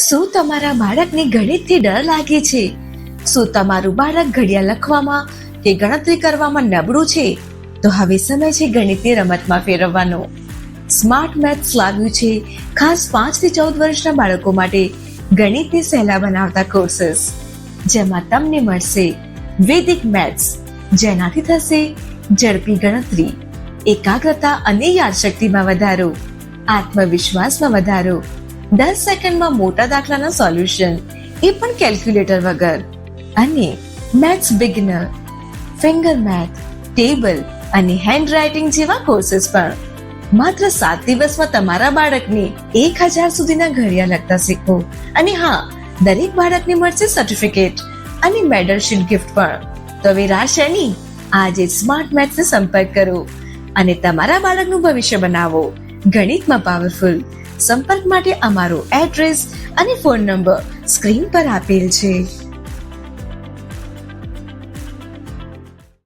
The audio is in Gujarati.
શું તમારા બાળકને ગણિતથી ડર લાગે છે? શું તમારું બાળક ઘડિયા લખવામાં કે ગણતરી કરવામાં નબળું છે? તો હવે સમય છે ગણિતની રમતમાં ફેરવવાનો. સ્માર્ટ મેથ્સ લાવ્યું છે ખાસ 5 થી 14 વર્ષના બાળકો માટે ગણિતને સહેલા બનાવતા કોર્સીસ, જેમાં તમને મળશે વૈદિક મેથ્સ, જેનાથી થશે ઝડપી ગણતરી, એકાગ્રતા અને યાદશક્તિમાં વધારો, આત્મવિશ્વાસમાં વધારો, 10 સેકન્ડમાં મોટા દાખલાના સોલ્યુશન, એ પણ કેલ્ક્યુલેટર વગર, અને maths beginner, finger math, table અને હેન્ડ રાઇટિંગ જેવા કોર્સીસ પણ. માત્ર 7 દિવસમાં તમારા બાળકને 1000 સુધીના ઘડિયા લખતા શીખો. અને હા, દરેક બાળકને મળશે સર્ટિફિકેટ અને મેડલ શીટ ગિફ્ટ પણ. તો હવે રાહ શેની? આજે સ્માર્ટ મેથ્સને સંપર્ક કરો અને તમારા બાળકનું ભવિષ્ય બનાવો ગણિતમાં પાવરફુલ. સંપર્ક માટે અમારો એડ્રેસ અને ફોન નંબર સ્ક્રીન પર આપેલ છે.